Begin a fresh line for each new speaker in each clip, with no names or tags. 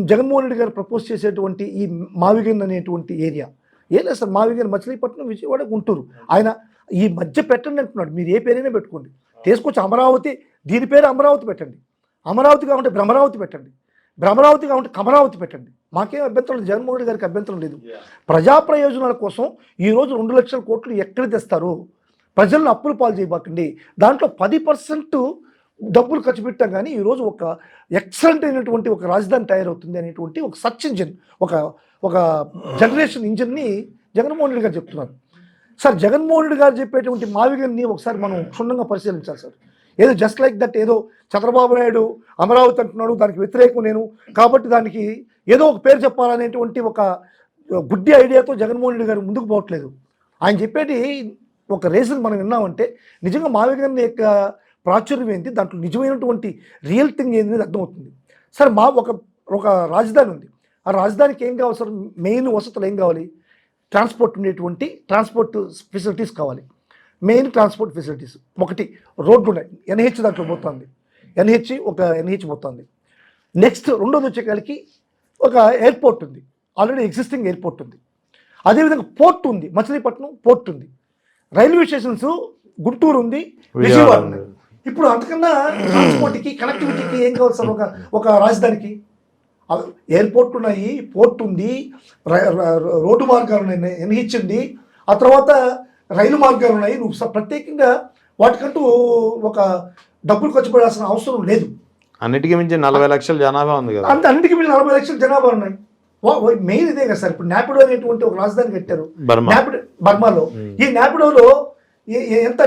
జగన్మోహన్ రెడ్డి గారు ప్రపోజ్ చేసేటువంటి ఈ మావిగన్ అనేటువంటి ఏరియా ఏం లేదు సార్. మావిగన్ మచిలీపట్నం, విజయవాడ, గుంటూరు. ఆయన ఈ మధ్య పెట్టండి అంటున్నాడు. మీరు ఏ పేరైనా పెట్టుకోండి, తీసుకొచ్చి అమరావతి, దీని పేరు అమరావతి పెట్టండి. అమరావతి కాకుంటే భ్రమరావతి పెట్టండి, భ్రమరావతి కాకుంటే కమరావతి పెట్టండి. మాకేం అభ్యంతరం లేదు, జగన్మోహన్ రెడ్డి గారికి అభ్యంతరం లేదు. ప్రజా ప్రయోజనాల కోసం ఈరోజు 2 లక్షల కోట్లు ఎక్కడ తెస్తారు? ప్రజలను అప్పులు పాలు చేయబాకండి. దాంట్లో 10% డబ్బులు ఖర్చు పెట్టాం. కానీ ఈరోజు ఒక ఎక్సలెంట్ అయినటువంటి ఒక రాజధాని తయారవుతుంది అనేటువంటి ఒక సర్చ్ ఇంజిన్, ఒక ఒక జనరేషన్ ఇంజిన్ని జగన్మోహన్ రెడ్డి గారు చెప్తున్నారు. సార్, జగన్మోహన్ రెడ్డి గారు చెప్పేటువంటి మావిగన్ని ఒకసారి మనం క్షుణ్ణంగా పరిశీలించాలి సార్. ఏదో జస్ట్ లైక్ దట్, ఏదో చంద్రబాబు నాయుడు అమరావతి అంటున్నాడు, దానికి వ్యతిరేకం నేను కాబట్టి దానికి ఏదో ఒక పేరు చెప్పాలనేటువంటి ఒక గుడ్డి ఐడియాతో జగన్మోహన్ రెడ్డి గారు ముందుకు పోవట్లేదు. ఆయన చెప్పేటి ఒక రీజన్ మనం విన్నామంటే నిజంగా మావిగన్ యొక్క ప్రాచుర్యం ఏంటి, దాంట్లో నిజమైనటువంటి రియల్ థింగ్ ఏంటి అనేది అర్థమవుతుంది. సార్, ఒక రాజధాని ఉంది. ఆ రాజధానికి ఏం కావాలి సార్? మెయిన్ వసతులు ఏం కావాలి? ట్రాన్స్పోర్ట్ ఉండేటువంటి ట్రాన్స్పోర్ట్ ఫెసిలిటీస్ కావాలి. మెయిన్ ట్రాన్స్పోర్ట్ ఫెసిలిటీస్ ఒకటి, రోడ్లు ఉన్నాయి. ఎన్హెచ్ దాంట్లో పోతుంది, ఎన్హెచ్ పోతుంది. నెక్స్ట్ రెండోది వచ్చేకాలకి ఒక ఎయిర్పోర్ట్ ఉంది, ఆల్రెడీ ఎగ్జిస్టింగ్ ఎయిర్పోర్ట్ ఉంది. అదేవిధంగా పోర్ట్ ఉంది, మచిలీపట్నం పోర్ట్ ఉంది. రైల్వే స్టేషన్స్ గుంటూరు ఉంది, విజయవాడ ఉంది. ఇప్పుడు అంతకన్నా ట్రాన్స్పోర్ట్కి, కనెక్టివిటీకి ఏం కావాలి సార్? ఒక రాజధానికి ఎయిర్పోర్ట్ ఉన్నాయి, పోర్ట్ ఉంది, రోడ్డు మార్గాలు ఉన్నాయి, ఎన్హెచ్ ఉంది, ఆ తర్వాత రైలు మార్గాలు ఉన్నాయి. నువ్వు ప్రత్యేకంగా వాటికంటూ ఒక డబ్బులు ఖర్చు పెట్టాల్సిన అవసరం లేదు.
అన్నిటికీ మించి 40 లక్షల జనాభా ఉంది కదా.
అన్నిటికీ మించి 40 లక్షల జనాభా ఉన్నాయి. మెయిన్ ఇదే కదా సార్. ఇప్పుడు నాపిడో అనేటువంటి ఒక రాజధాని కట్టారు బర్మాలో. ఈ నాపిడోలో ఎంత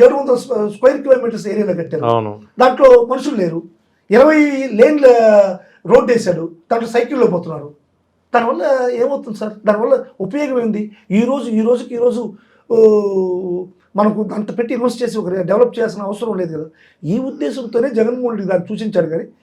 700 స్క్వేర్ కిలోమీటర్స్ ఏరియాలో కట్టారు. దాంట్లో మనుషులు లేరు. 20 లేన్ల రోడ్డు వేశాడు, దాంట్లో సైకిల్లో పోతున్నారు. దానివల్ల ఏమవుతుంది సార్? దానివల్ల ఉపయోగం ఏంది? ఈ రోజు మనకు అంత పెట్టి ఇన్వెస్ట్ చేసి ఒక డెవలప్ చేయాల్సిన అవసరం లేదు కదా. ఈ ఉద్దేశంతోనే జగన్మోహన్ రెడ్డి దాన్ని సూచించాడు. కానీ